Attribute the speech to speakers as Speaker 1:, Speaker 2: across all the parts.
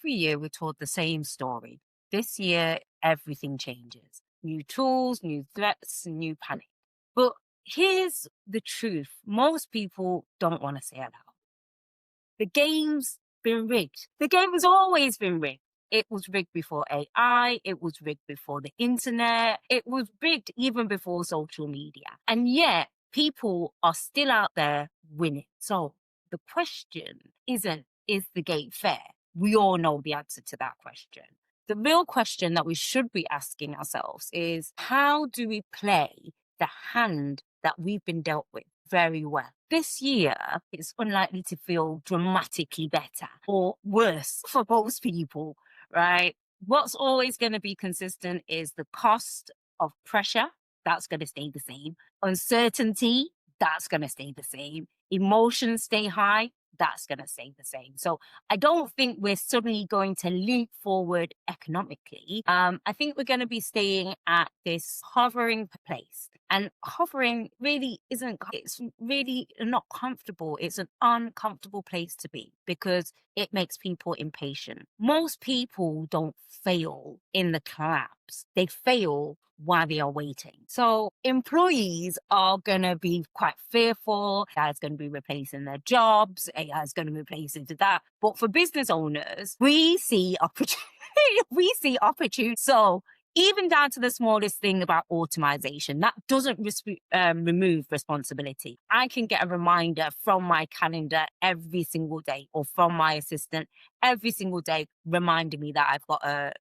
Speaker 1: every year we're told the same story. This year, everything changes. New tools, new threats, new panic. But here's the truth. Most people don't want to say it out. The game's been rigged. The game has always been rigged. It was rigged before AI. It was rigged before the internet. It was rigged even before social media. And yet people are still out there winning. So the question isn't, is the game fair? We all know the answer to that question. The real question that we should be asking ourselves is, how do we play the hand that we've been dealt with very well? This year is unlikely to feel dramatically better or worse for most people, right? What's always going to be consistent is the cost of pressure. That's going to stay the same. Uncertainty, that's going to stay the same. Emotions stay high. That's going to stay the same. So I don't think we're suddenly going to leap forward economically. I think we're going to be staying at this hovering place. And hovering really it's really not comfortable. It's an uncomfortable place to be because it makes people impatient. Most people don't fail in the collapse. They fail while they are waiting. So employees are going to be quite fearful. AI is going to be replacing their jobs. AI is going to be replacing that. But for business owners, we see opportunity. We see opportunity. So even down to the smallest thing about automation, that doesn't remove responsibility. I can get a reminder from my calendar every single day or from my assistant every single day reminding me that I've got a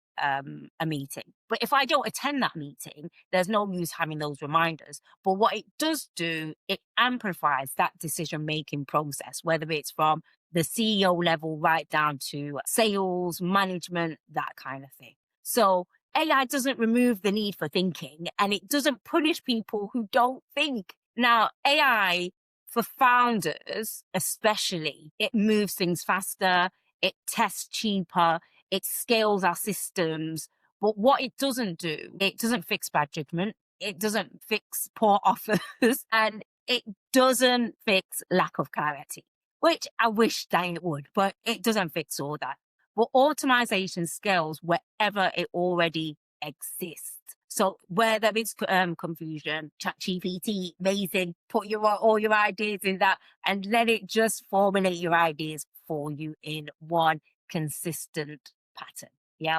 Speaker 1: meeting. But if I don't attend that meeting, there's no use having those reminders. But what it does do, it amplifies that decision-making process, whether it's from the CEO level right down to sales, management, that kind of thing. So AI doesn't remove the need for thinking, and it doesn't punish people who don't think. Now, AI, for founders especially, it moves things faster, it tests cheaper, it scales our systems. But what it doesn't do, it doesn't fix bad judgment, it doesn't fix poor offers, and it doesn't fix lack of clarity, which I wish that it would, but it doesn't fix all that. But automation scales wherever it already exists. So where there is confusion, ChatGPT, amazing, put all your ideas in that and let it just formulate your ideas for you in one consistent pattern,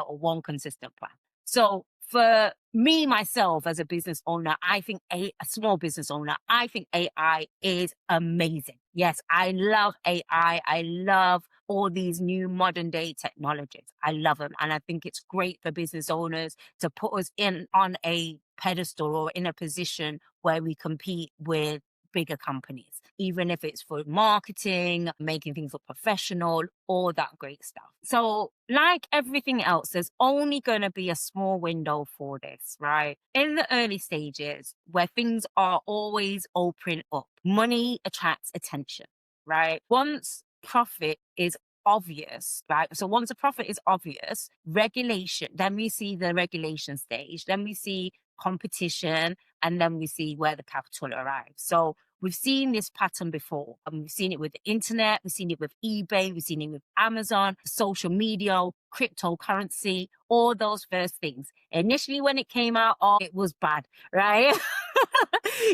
Speaker 1: or one consistent plan. So for me, myself, as a business owner, I think a small business owner, I think AI is amazing. Yes, I love AI. I love all these new modern day technologies. I love them. And I think it's great for business owners to put us on a pedestal or in a position where we compete with bigger companies, even if it's for marketing, making things look professional, all that great stuff. So like everything else, there's only going to be a small window for this, right? In the early stages where things are always opening up, money attracts attention, right? Once profit is obvious, right? So once a profit is obvious, regulation, then we see the regulation stage, then we see competition, and then we see where the capital arrives. So we've seen this pattern before. We've seen it with the internet, we've seen it with eBay, we've seen it with Amazon, social media, cryptocurrency, all those first things. Initially, when it came out, it was bad, right?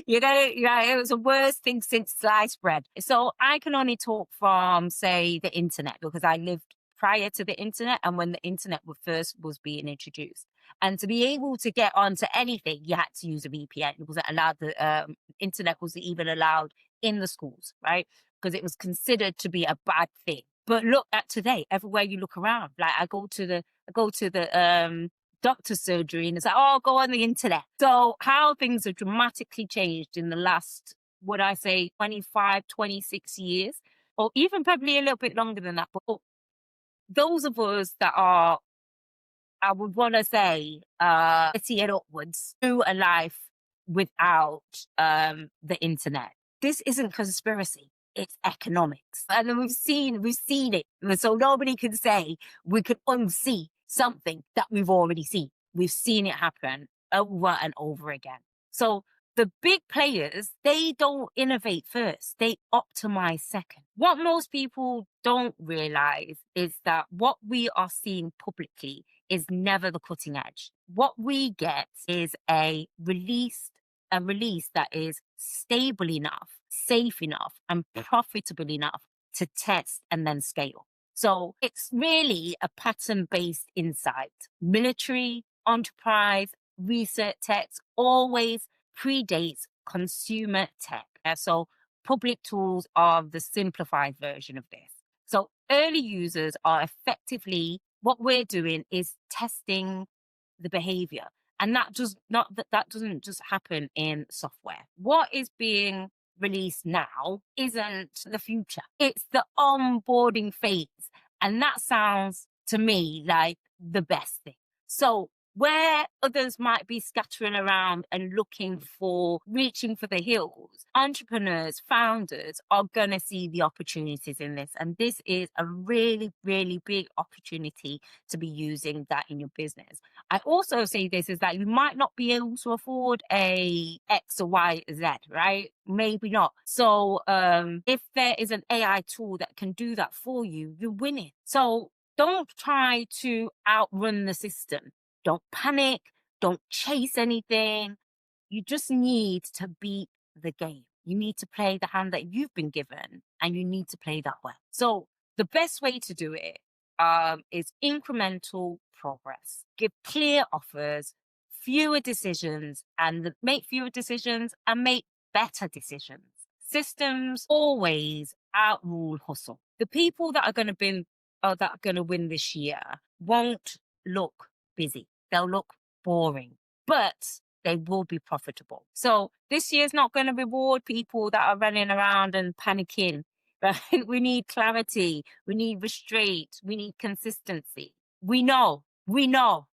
Speaker 1: It was the worst thing since sliced bread. So I can only talk from, say, the internet because I lived prior to the internet and when the internet first was being introduced. And to be able to get onto anything, you had to use a VPN. It wasn't allowed. The internet wasn't even allowed in the schools, right? Because it was considered to be a bad thing. But look at today, everywhere you look around, like I go to the doctor's surgery and it's like, oh, go on the internet. So how things have dramatically changed in the last, would I say 25, 26 years, or even probably a little bit longer than that. But those of us that are, I would want to say, 30 and upwards, through a life without the internet. This isn't conspiracy. It's economics. And then we've seen it. And so nobody can say we could unsee something that we've already seen. We've seen it happen over and over again. So the big players, they don't innovate first. They optimize second. What most people don't realize is that what we are seeing publicly is never the cutting edge. What we get is a release that is stable enough, safe enough, and profitable enough to test and then scale. So it's really a pattern based insight. Military, enterprise, research tech always predates consumer tech. So public tools are the simplified version of this. So early users are effectively what we're doing is testing the behavior. And that doesn't just happen in software. What is being released now isn't the future. It's the onboarding phase. And that sounds to me like the best thing. So where others might be scattering around and reaching for the hills, entrepreneurs, founders are going to see the opportunities in this. And this is a really, really big opportunity to be using that in your business. I also say this is that you might not be able to afford a X or Y, Z, right? Maybe not. So if there is an AI tool that can do that for you, you're winning. So don't try to outrun the system. Don't panic. Don't chase anything. You just need to beat the game. You need to play the hand that you've been given and you need to play that well. So the best way to do it is incremental progress. Give clear offers, make fewer decisions and make better decisions. Systems always outrule hustle. The people that are going to win this year won't look busy. They'll look boring, but they will be profitable. So this year's not going to reward people that are running around and panicking. Right? We need clarity. We need restraint. We need consistency. We know,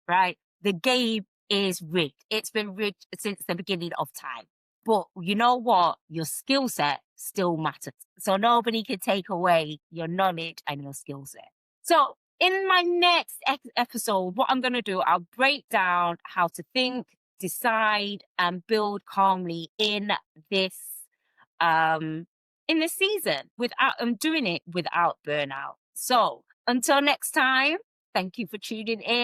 Speaker 1: right? The game is rigged. It's been rigged since the beginning of time. But you know what? Your skill set still matters. So nobody can take away your knowledge and your skill set. So in my next episode, what I'm going to do, I'll break down how to think, decide, and build calmly in this season without doing it without burnout. So until next time, thank you for tuning in.